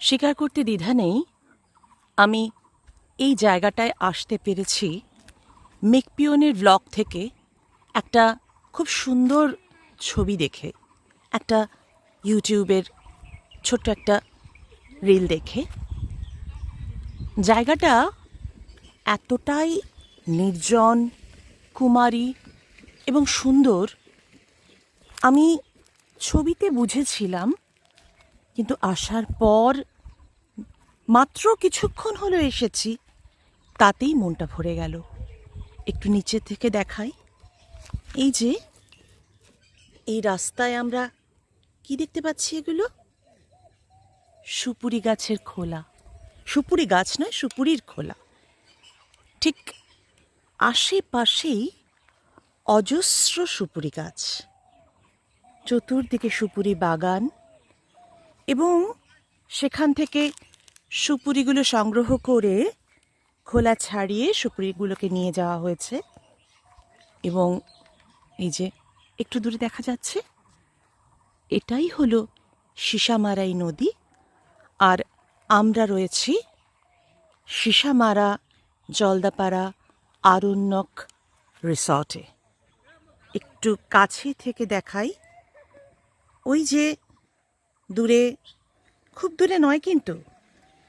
স্বীকার করতে দ্বিধা নেই, আমি এই জায়গাটায় আসতে পেরেছি মেকপিওনের ব্লগ থেকে একটা খুব সুন্দর ছবি দেখে, একটা ইউটিউবের ছোট্ট একটা রিল দেখে। জায়গাটা এতটাই নির্জন, কুমারী এবং সুন্দর আমি ছবিতে বুঝেছিলাম, কিন্তু আসার পর মাত্র কিছুক্ষণ হলো এসেছি, তাতেই মনটা ভরে গেল। একটু নিচে থেকে দেখাই। এই যে এই রাস্তায় আমরা কি দেখতে পাচ্ছি, এগুলো সুপুরি গাছের খোলা। সুপুরি গাছ নয়, সুপুরির খোলা। ঠিক আশেপাশেই অজস্র সুপুরি গাছ, চতুর্দিকে সুপুরি বাগান, এবং সেখান থেকে সুপুরিগুলো সংগ্রহ করে খোলা ছাড়িয়ে সুপুরিগুলোকে নিয়ে যাওয়া হয়েছে। এবং এই যে একটু দূরে দেখা যাচ্ছে, এটাই হলো সিসামারাই নদী। আর আমরা রয়েছি সিসামারা জলদাপাড়া আরণ্যক রিসর্টে। একটু কাছে থেকে দেখাই। ওই যে দূরে, খুব দূরে নয় কিন্তু,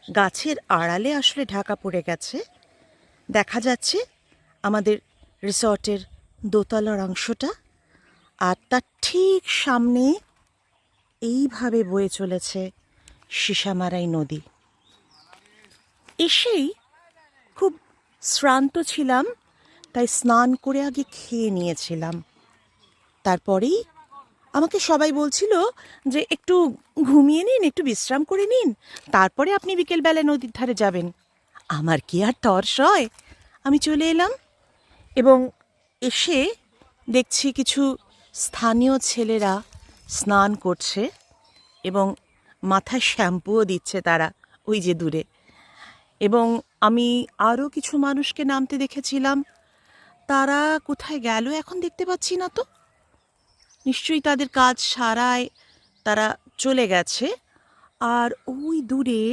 গাছের আড়ালে আসলে ঢাকা পড়ে গেছে, দেখা যাচ্ছে আমাদের রিসর্টের দোতলার অংশটা। আর তার ঠিক সামনে এইভাবে বয়ে চলেছে সিসামারাই নদী। এসেই খুব শ্রান্ত ছিলাম, তাই স্নান করে আগে খেয়ে নিয়েছিলাম। তারপরেই আমাকে সবাই বলছিল যে একটু ঘুমিয়ে নিন, একটু বিশ্রাম করে নিন, তারপরে আপনি বিকেলবেলা নদীর ধারে যাবেন। আমার কি আর তর্স হয়, আমি চলে এলাম। এবং এসে দেখছি কিছু স্থানীয় ছেলেরা স্নান করছে এবং মাথায় শ্যাম্পুও দিচ্ছে তারা, ওই যে দূরে। এবং আমি আরও কিছু মানুষকে নামতে দেখেছিলাম, তারা কোথায় গেল এখন দেখতে পাচ্ছি না তো। নিশ্চয়ই তাদের কাজ সারায় তারা চলে গেছে। আর ওই দূরে,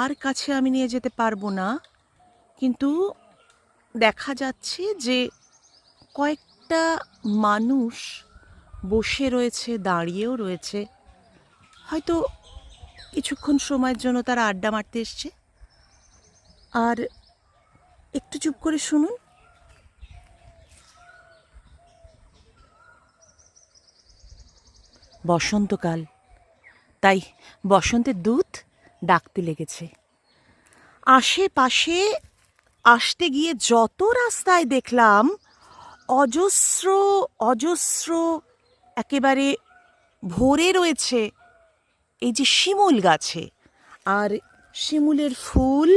আর কাছে আমি নিয়ে যেতে পারবো না, কিন্তু দেখা যাচ্ছে যে কয়েকটা মানুষ বসে রয়েছে, দাঁড়িয়েও রয়েছে। হয়তো কিছুক্ষণ সময়ের জন্য তারা আড্ডা মারতে এসছে। আর একটু চুপ করে শুনুন। বসন্তকাল, তাই বসন্তের দূত ডাকতে লেগেছে। আশেপাশে আসতে গিয়ে যত রাস্তায় দেখলাম অজস্র অজস্র একেবারে ভরে রয়েছে এই যে শিমুল গাছে। আর শিমুলের ফুল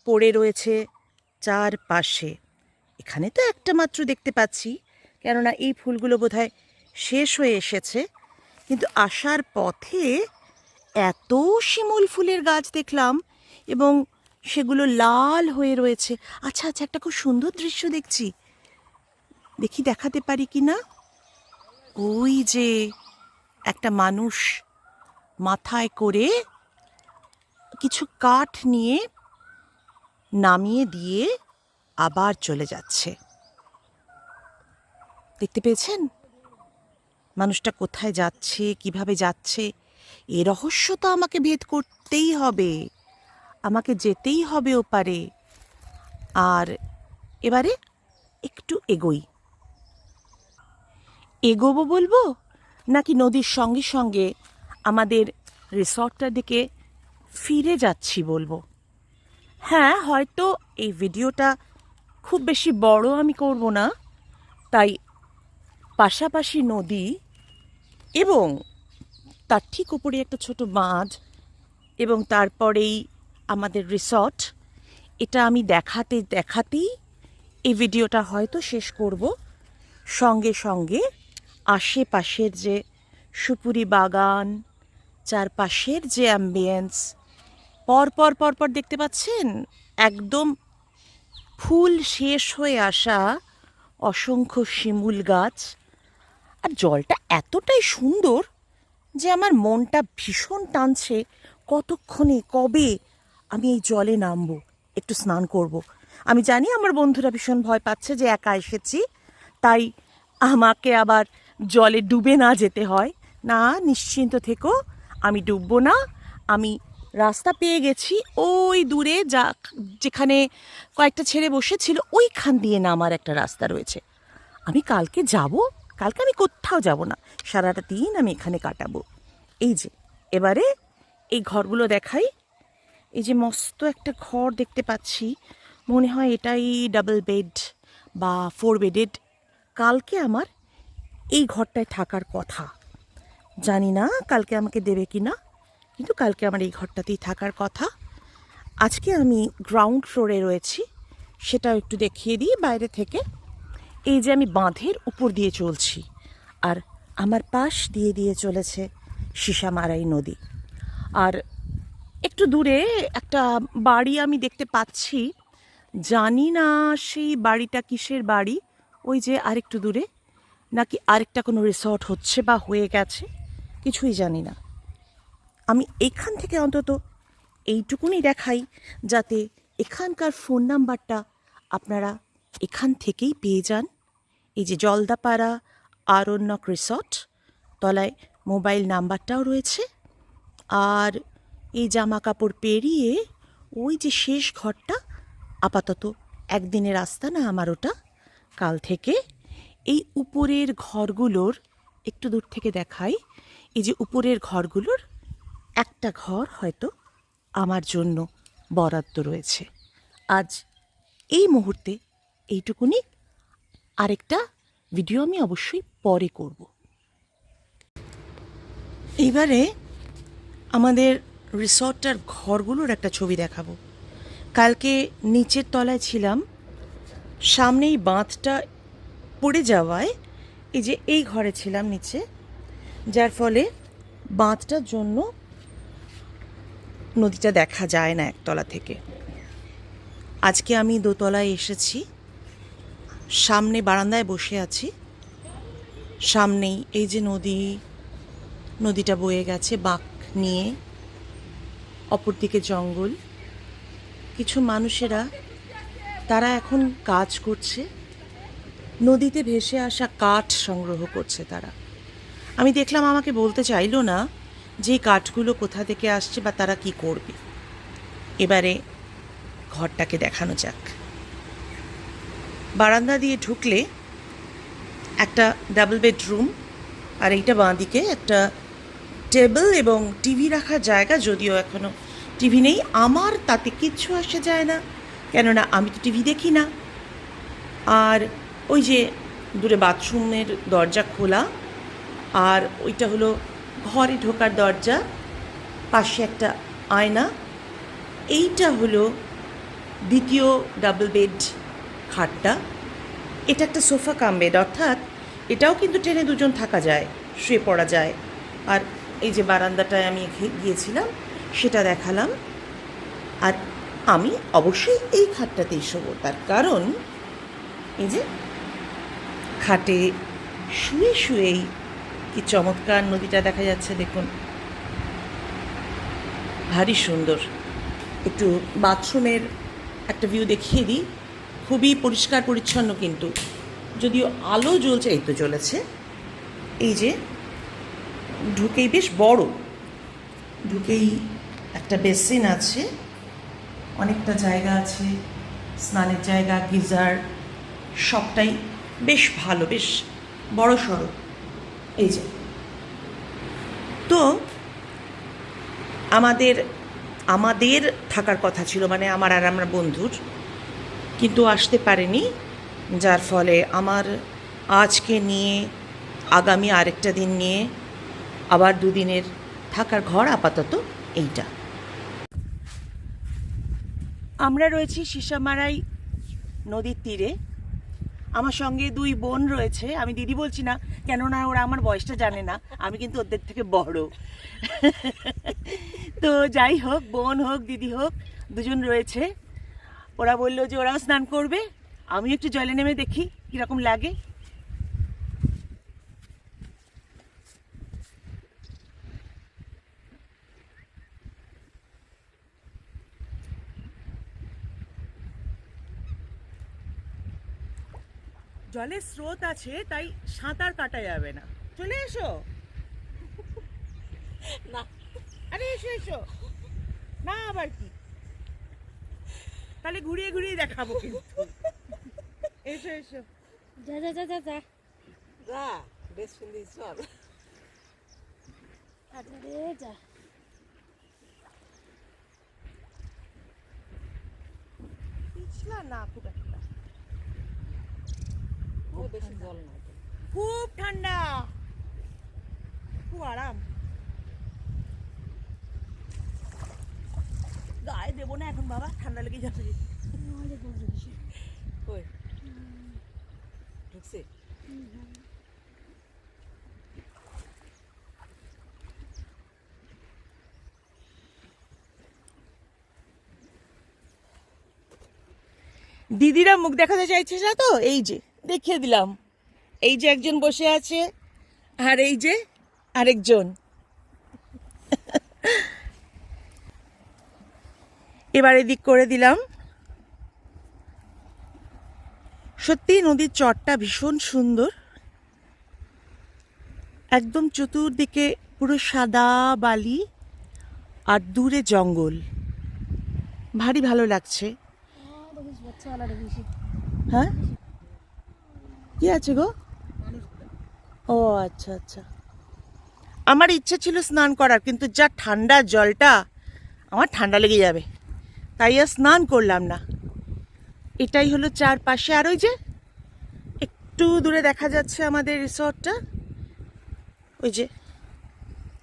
পড়ে রয়েছে চারপাশে। এখানে তো একটা মাত্র দেখতে পাচ্ছি, কেননা এই ফুলগুলো বোধহয় শেষ হয়ে এসেছে। কিন্তু আসার পথে এত শিমুল ফুলের গাছ দেখলাম, এবং সেগুলো লাল হয়ে রয়েছে। আচ্ছা আচ্ছা, একটা খুব সুন্দর দৃশ্য দেখছি, দেখি দেখাতে পারি কি না। ওই যে একটা মানুষ মাথায় করে কিছু কাঠ নিয়ে নামিয়ে দিয়ে আবার চলে যাচ্ছে। দেখতে পেয়েছেন মানুষটা কোথায় যাচ্ছে, কিভাবে যাচ্ছে? এ রহস্য তো আমাকে ভেদ করতেই হবে, আমাকে যেতেই হবে ওপারে। আর এবারে একটু এগোবো বলবো, নাকি নদীর সঙ্গে সঙ্গে আমাদের রিসর্টটার দিকে ফিরে যাচ্ছি বলবো? হ্যাঁ, হয়তো এই ভিডিওটা খুব বেশি বড় আমি করব না, তাই পাশাপাশি নদী এবং তার ঠিক উপরে একটা ছোট বাঁধ এবং তারপরেই আমাদের রিসর্ট, এটা আমি দেখাতে দেখাতেই এই ভিডিওটা হয়তো শেষ করব। সঙ্গে সঙ্গে আশেপাশের যে সুপুরি বাগান, চারপাশের যে অ্যাম্বিয়েন্স, পরপর পরপর দেখতে পাচ্ছেন একদম ফুল শেষ হয়ে আসা অসংখ্য শিমুল গাছ। আর জলটা এতটাই সুন্দর যে আমার মনটা ভীষণ টানছে কতক্ষণে কবে আমি এই জলে নামবো, একটু স্নান করব। আমি জানি আমার বন্ধুরা ভীষণ ভয় পাচ্ছে যে একা এসেছি, তাই আমাকে আবার জলে ডুবে না যেতে হয়। না, নিশ্চিন্ত থেকো, আমি ডুববো না। আমি রাস্তা পেয়ে গেছি, ওই দূরে যেখানে কয়েকটা ছেলে বসেছিল ওইখান দিয়ে নামার একটা রাস্তা রয়েছে। আমি কালকে যাব, কালকে আমি কোথাও যাব না, সারাটা দিন আমি এখানে কাটাবো। এই যে এবারে এই ঘরগুলো দেখাই। এই যে মস্ত একটা ঘর দেখতে পাচ্ছি, মনে হয় এটাই ডাবল বেড বা 4 বেডেড। কালকে আমার এই ঘরটায় থাকার কথা, জানি না কালকে আমাকে দেবে কি না, কিন্তু কালকে আমার এই ঘরটাতেই থাকার কথা। আজকে আমি গ্রাউন্ড ফ্লোরে রয়েছি, সেটাও একটু দেখিয়ে দিই বাইরে থেকে। এই যে আমি বাঁধের উপর দিয়ে চলছি, আর আমার পাশ দিয়ে দিয়ে চলেছে সীসামারাই নদী। আর একটু দূরে একটা বাড়ি আমি দেখতে পাচ্ছি, জানি না সেই বাড়িটা কিসের বাড়ি। ওই যে আরেকটু দূরে নাকি আরেকটা কোনো রিসর্ট হচ্ছে বা হয়ে গেছে, কিছুই জানি না। আমি এখান থেকে অন্তত এইটুকুনি দেখাই, যাতে এখানকার ফোন নাম্বারটা আপনারা এখান থেকেই পেয়ে যান। এই যে জলদাপাড়া আরণ্যক রিসর্ট, তলায় মোবাইল নাম্বারটাও রয়েছে। আর এই জামা কাপড় পেরিয়ে ওই যে শেষ ঘরটা, আপাতত একদিনের রাস্তা না আমার ওটা। কাল থেকে এই উপরের ঘরগুলোর একটু দূর থেকে দেখাই, এই যে উপরের ঘরগুলোর একটা ঘর হয়তো আমার জন্য বরাদ্দ রয়েছে। আজ এই মুহূর্তে এইটুকুনি, আরেকটা ভিডিও আমি অবশ্যই পরে করব। এইবারে আমাদের রিসর্টটার ঘরগুলোর একটা ছবি দেখাবো। কালকে নিচের তলায় ছিলাম, সামনেই বাঁধটা পড়ে যাওয়ায় এই যে এই ঘরে ছিলাম নিচে, যার ফলে বাঁধটার জন্য নদীটা দেখা যায় না একতলা থেকে। আজকে আমি দোতলায় এসেছি, সামনে বারান্দায় বসে আছি, সামনেই এই যে নদীটা বয়ে গেছে বাঁক নিয়ে, অপরদিকে জঙ্গল। কিছু মানুষেরা তারা এখন কাজ করছে, নদীতে ভেসে আসা কাঠ সংগ্রহ করছে তারা। আমি দেখলাম, আমাকে বলতে চাইলো না যে কাঠগুলো কোথা থেকে আসছে বা তারা কি করবে। এবারে ঘরটাকে দেখানো যাক। বারান্দা দিয়ে ঢুকলে একটা ডাবল বেডরুম, আর এইটা বাঁদিকে একটা টেবিল এবং টিভি রাখার জায়গা, যদিও এখনও টিভি নেই। আমার তাতে কিচ্ছু আসে যায় না, কেননা আমি তো টিভি দেখি না। আর ওই যে দূরে বাথরুমের দরজা খোলা, আর ওইটা হলো ঘরে ঢোকার দরজা, পাশে একটা আয়না। এইটা হলো দ্বিতীয় ডাবল বেড খাটটা। এটা একটা সোফা কাম বেড, অর্থাৎ এটাও কিন্তু টেনে দুজন থাকা যায়, শুয়ে পড়া যায়। আর এই যে বারান্দাটায় আমি গিয়েছিলাম সেটা দেখালাম। আর আমি অবশ্যই এই খাটটাতেই শোবো, তার কারণ এই যে খাটে শুয়ে শুয়েই কি চমৎকার নদীটা দেখা যাচ্ছে, দেখুন, ভারী সুন্দর। একটু বাথরুমের একটা ভিউ দেখিয়ে দিই, খুবই পরিষ্কার পরিচ্ছন্ন, কিন্তু যদিও আলো জ্বলছে, এই তো জ্বলেছে। এই যে ঢুকেই বেশ বড়, ঢুকেই একটা বেসিন আছে, অনেকটা জায়গা আছে, স্নানের জায়গা, গিজার, সবটাই বেশ ভালো, বেশ বড় সড়ো। এই যে তো আমাদের থাকার কথা ছিল, মানে আমার আর আমার বন্ধুর, কিন্তু আসতে পারেনি, যার ফলে আমার আজকে নিয়ে আগামী আরেকটা দিন নিয়ে আবার দুদিনের থাকার ঘর আপাতত এইটা। আমরা রয়েছি সীসামারাই নদীর তীরে। আমার সঙ্গে 2 বোন রয়েছে, আমি দিদি বলছি না, কেননা ওরা আমার বয়সটা জানে না, আমি কিন্তু ওদের থেকে বড়। তো যাই হোক, বোন হোক দিদি হোক, দুজন রয়েছে। ওরা বললো যে ওরাও স্নান করবে, আমি একটু জলে নেমে দেখি কীরকম লাগে। জলের স্রোত আছে, তাই সাঁতার কাটা যাবে না। চলে এসো। না, আরে এসো এসো। না আবার কি, তাহলে ঘুরিয়ে ঘুরিয়ে দেখাবো কিন্তু। এসো এসো। যা যা যা যা যা যা বেশ সুন্দর চল। আচ্ছা রে যা। পিছলা না খুব একটা। ও বেশি জল না তো। খুব ঠান্ডা, খুব আরাম। গায়ে দেবো না এখন বাবা, ঠান্ডা লেগে যাবে। আমাদের বলতে কিসে কই ঢুকছে? দিদিরা মুখ দেখাতে চাইছে না তো, এই যে দেখিয়ে দিলাম। এই যে একজন বসে আছে, আর এই যে আরেকজন। এবার এদিক করে দিলাম। সত্যি নদীর চরটা ভীষণ সুন্দর, একদম চতুর্দিকে পুরো সাদা বালি আর দূরে জঙ্গল, ভারী ভালো লাগছে। দেখিস বাচ্চাওয়ালা দেখিস হ্যাঁ কি আছে গো? ও আচ্ছা আচ্ছা। আমার ইচ্ছে ছিল স্নান করার, কিন্তু যা ঠান্ডা জলটা, আমার ঠান্ডা লেগে যাবে, তাই আর স্নান করলাম না। এটাই হলো চারপাশে, আর ওই যে একটু দূরে দেখা যাচ্ছে আমাদের রিসর্টটা, ওই যে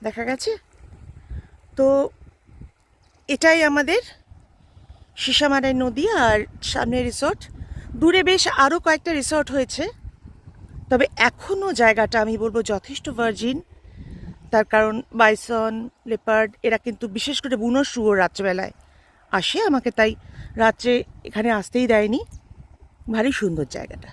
দেখা গেছে তো। এটাই আমাদের সিসামারাই নদী আর সামনে রিসর্ট। দূরে বেশ আরও কয়েকটা রিসর্ট হয়েছে, তবে এখনও জায়গাটা আমি বলবো যথেষ্ট ভার্জিন। তার কারণ বাইসন, লেপার্ড এরা কিন্তু, বিশেষ করে বুনো শুয়োর রাত্রেবেলায় আসে, আমাকে তাই রাত্রে এখানে আসতেই দেয়নি। ভারী সুন্দর জায়গাটা।